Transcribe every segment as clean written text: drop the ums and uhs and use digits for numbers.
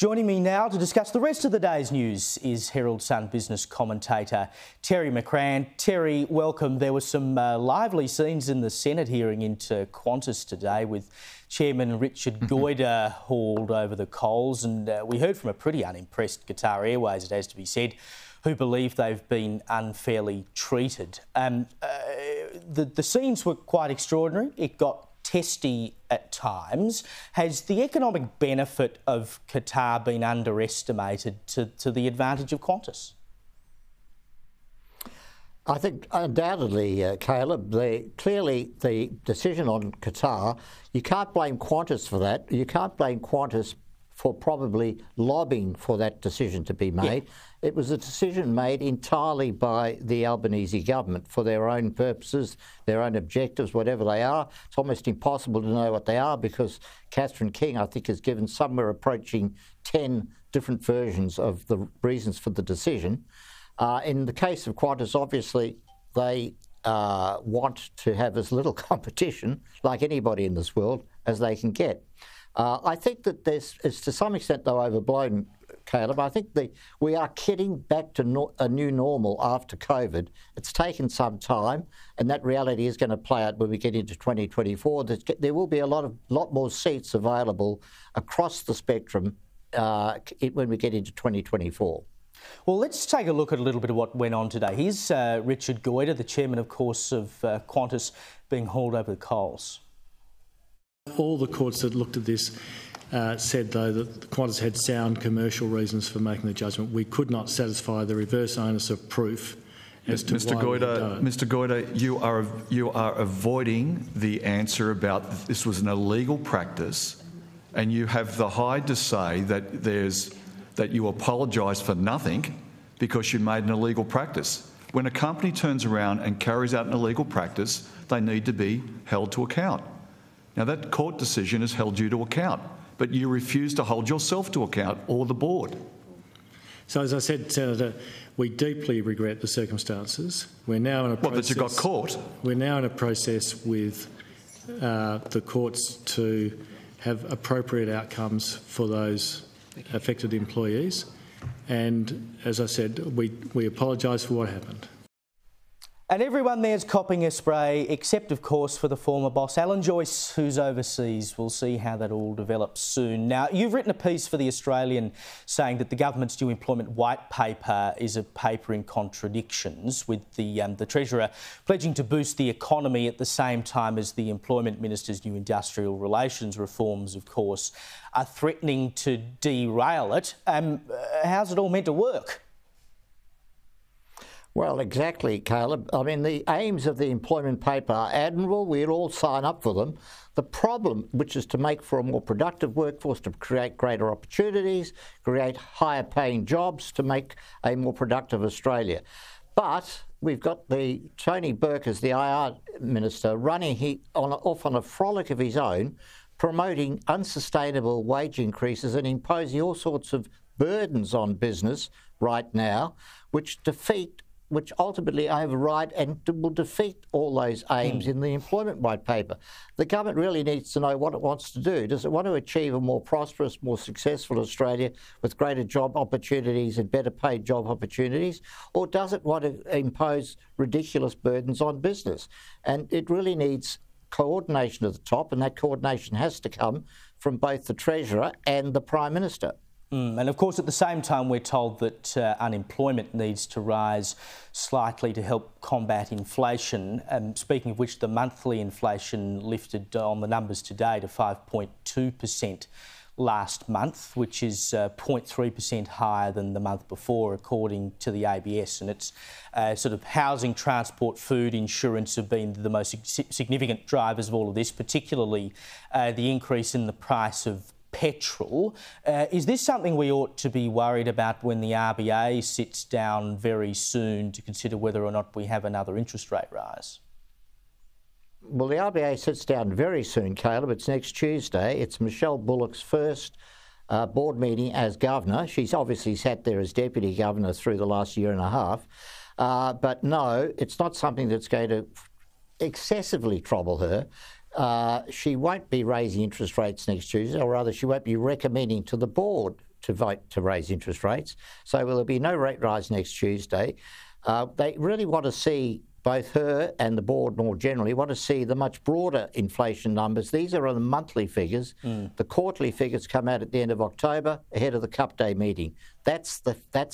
Joining me now to discuss the rest of the day's news is Herald Sun business commentator Terry McCrann. Terry, welcome. There were some lively scenes in the Senate hearing into Qantas today with Chairman Richard Goyder hauled over the coals, and we heard from a pretty unimpressed Qatar Airways, it has to be said, who believe they've been unfairly treated. The scenes were quite extraordinary. It got testy at times. Has the economic benefit of Qatar been underestimated to the advantage of Qantas? I think undoubtedly, Caleb, clearly the decision on Qatar, you can't blame Qantas for that. You can't blame Qantas for probably lobbying for that decision to be made. Yeah. It was a decision made entirely by the Albanese government for their own purposes, their own objectives, whatever they are. It's almost impossible to know what they are because Catherine King, I think, has given somewhere approaching 10 different versions of the reasons for the decision. In the case of Qantas, obviously, they want to have as little competition, like anybody in this world, as they can get. I think that it's to some extent, though, overblown, Caleb. I think we are getting back to a new normal after COVID. It's taken some time, and that reality is going to play out when we get into 2024. There will be a lot more seats available across the spectrum when we get into 2024. Well, let's take a look at a little bit of what went on today. Here's Richard Goyder, the chairman, of course, of Qantas, being hauled over the coals. All the courts that looked at this said, though, that Qantas had sound commercial reasons for making the judgment. We could not satisfy the reverse onus of proof as to Mr. why we don't. Mr. Goyder, you are avoiding the answer about this was an illegal practice, and you have the hide to say that you apologise for nothing because you made an illegal practice. When a company turns around and carries out an illegal practice, they need to be held to account. Now, that court decision has held you to account, but you refuse to hold yourself to account or the board. So, as I said, Senator, we deeply regret the circumstances. We're now in a process... What, that you got caught? We're now in a process with the courts to have appropriate outcomes for those affected employees. And, as I said, we apologise for what happened. And everyone there's copping a spray, except, of course, for the former boss, Alan Joyce, who's overseas. We'll see how that all develops soon. Now, you've written a piece for The Australian saying that the government's new employment white paper is a paper in contradictions, with the Treasurer pledging to boost the economy at the same time as the Employment Minister's new industrial relations reforms, of course, are threatening to derail it. How's it all meant to work? Well, exactly, Caleb. I mean, the aims of the employment paper are admirable. We'd all sign up for them. The problem, which is to make for a more productive workforce, to create greater opportunities, create higher paying jobs, to make a more productive Australia. But we've got the Tony Burke as the IR Minister running off on a frolic of his own, promoting unsustainable wage increases and imposing all sorts of burdens on business right now, which ultimately override and will defeat all those aims in the employment white paper. The government really needs to know what it wants to do. Does it want to achieve a more prosperous, more successful Australia with greater job opportunities and better paid job opportunities? Or does it want to impose ridiculous burdens on business? And it really needs coordination at the top, and that coordination has to come from both the Treasurer and the Prime Minister. And of course, at the same time, we're told that unemployment needs to rise slightly to help combat inflation. Speaking of which, the monthly inflation lifted on the numbers today to 5.2% last month, which is 0.3% higher than the month before, according to the ABS. And it's sort of housing, transport, food, insurance have been the most significant drivers of all of this, particularly the increase in the price of petrol. Is this something we ought to be worried about when the RBA sits down very soon to consider whether or not we have another interest rate rise? Well, the RBA sits down very soon, Caleb. It's next Tuesday. It's Michelle Bullock's first board meeting as governor. She's obviously sat there as deputy governor through the last year and a half. But no, it's not something that's going to excessively trouble her. She won't be raising interest rates next Tuesday, or rather she won't be recommending to the board to vote to raise interest rates. So there'll be no rate rise next Tuesday. They really want to see, both her and the board more generally, want to see the much broader inflation numbers. These are on the monthly figures. The quarterly figures come out at the end of October, ahead of the Cup Day meeting. That's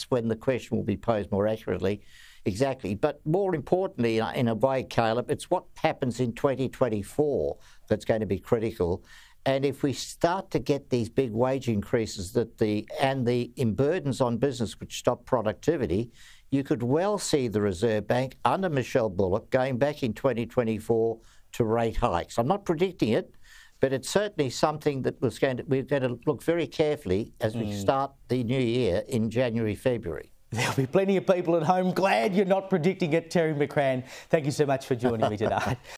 when the question will be posed more accurately. Exactly. But more importantly, in a way, Caleb, it's what happens in 2024 that's going to be critical. And if we start to get these big wage increases and the burdens on business which stop productivity, you could well see the Reserve Bank under Michelle Bullock going back in 2024 to rate hikes. I'm not predicting it, but it's certainly something that we're going to look very carefully as we start the new year in January, February. There'll be plenty of people at home glad you're not predicting it. Terry McCrann, thank you so much for joining me tonight.